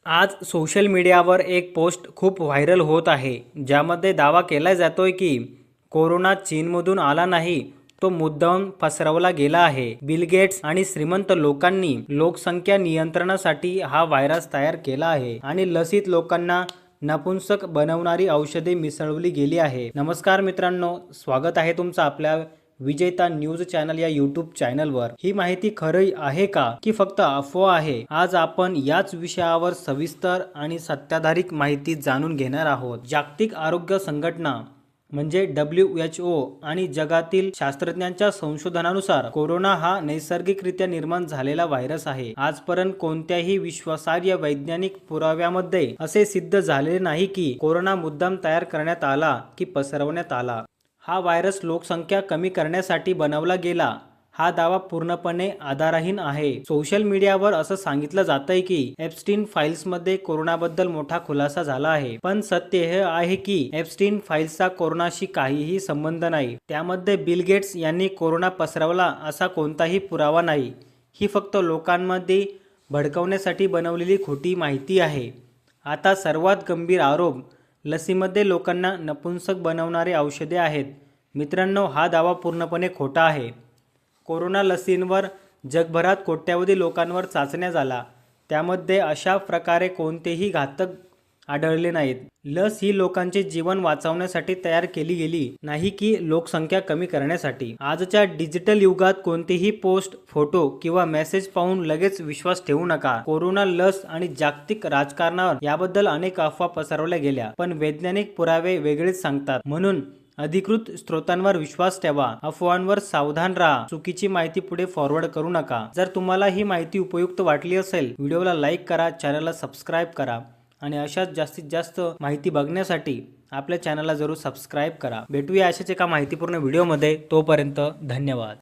आज सोशल मीडियावर एक पोस्ट खूप व्हायरल होत आहे, ज्यामध्ये दावा केला जातोय की कोरोना चीनमधून आला नाही, तो मुद्दाम पसरवला गेला आहे। बिल गेट्स आणि श्रीमंत लोकांनी लोकसंख्या नियंत्रणासाठी हा व्हायरस तयार केला आहे आणि लसीत लोकांना नपुंसक बनवणारी औषधे मिसळवली गेली आहे। नमस्कार मित्रांनो, स्वागत आहे तुमचं आपल्या विजेता न्यूज चॅनल या यूट्यूब चॅनलवर। ही माहिती खरी आहे का की फक्त अफवा आहे? आज आपण याच विषयावर सविस्तर आणि सत्ताधारित माहिती जाणून घेणार आहोत। जागतिक आरोग्य संघटना म्हणजे WHO आणि जगातील शास्त्रज्ञांच्या संशोधनानुसार कोरोना हा नैसर्गिकरित्या निर्माण झालेला व्हायरस आहे। आजपर्यंत कोणत्याही विश्वासार्ह वैज्ञानिक पुराव्यामध्ये असे सिद्ध झालेले नाही की कोरोना मुद्दाम तयार करण्यात आला की पसरवण्यात आला। हा व्हायरस लोकसंख्या कमी करण्यासाठी बनवला गेला, हा दावा पूर्णपणे आधारहीन आहे। सोशल मीडियावर असं सांगितलं जातंय की एप्स्टीन फाईल्समध्ये कोरोनाबद्दल मोठा खुलासा झाला आहे, पण सत्य हे आहे की एप्स्टीन फाईल्सचा कोरोनाशी काहीही संबंध नाही। त्यामध्ये बिल गेट्स यांनी कोरोना पसरवला असा कोणताही पुरावा नाही। ही फक्त लोकांमध्ये भडकवण्यासाठी बनवलेली खोटी माहिती आहे। आता सर्वात गंभीर आरोप, लसीमध्ये लोकांना नपुंसक बनवणारे औषधे आहेत। मित्रांनो, हा दावा पूर्णपणे खोटा आहे। कोरोना लसींवर जगभरात कोट्यावधी लोकांवर चाचण्या झाल्या, त्यामध्ये अशा प्रकारे कोणतेही घातक आढळले नाहीत। लस ही लोकांचे जीवन वाचवण्यासाठी तयार केली गेली नाही की लोकसंख्या कमी करण्यासाठी। आजच्या डिजिटल युगात कोणतेही पोस्ट, फोटो किंवा मेसेज पाहून लगेच विश्वास ठेवू नका। कोरोना लस आणि जागतिक राजकारणावर याबद्दल अनेक अफवा पसरवल्या गेल्या, पण वैज्ञानिक पुरावे वेगळेच सांगतात। म्हणून अधिकृत स्रोतांवर विश्वास ठेवा, अफवांवर सावधान राहा, चुकीची माहिती पुढे फॉरवर्ड करू नका। जर तुम्हाला ही माहिती उपयुक्त वाटली असेल, व्हिडिओला लाईक करा, चॅनलला सबस्क्राईब करा आणि अशाच जास्तीत जास्त माहिती बघण्यासाठी आपल्या चॅनलला जरूर सबस्क्राईब करा। भेटूया अशाच एका माहितीपूर्ण व्हिडिओमध्ये, तोपर्यंत धन्यवाद।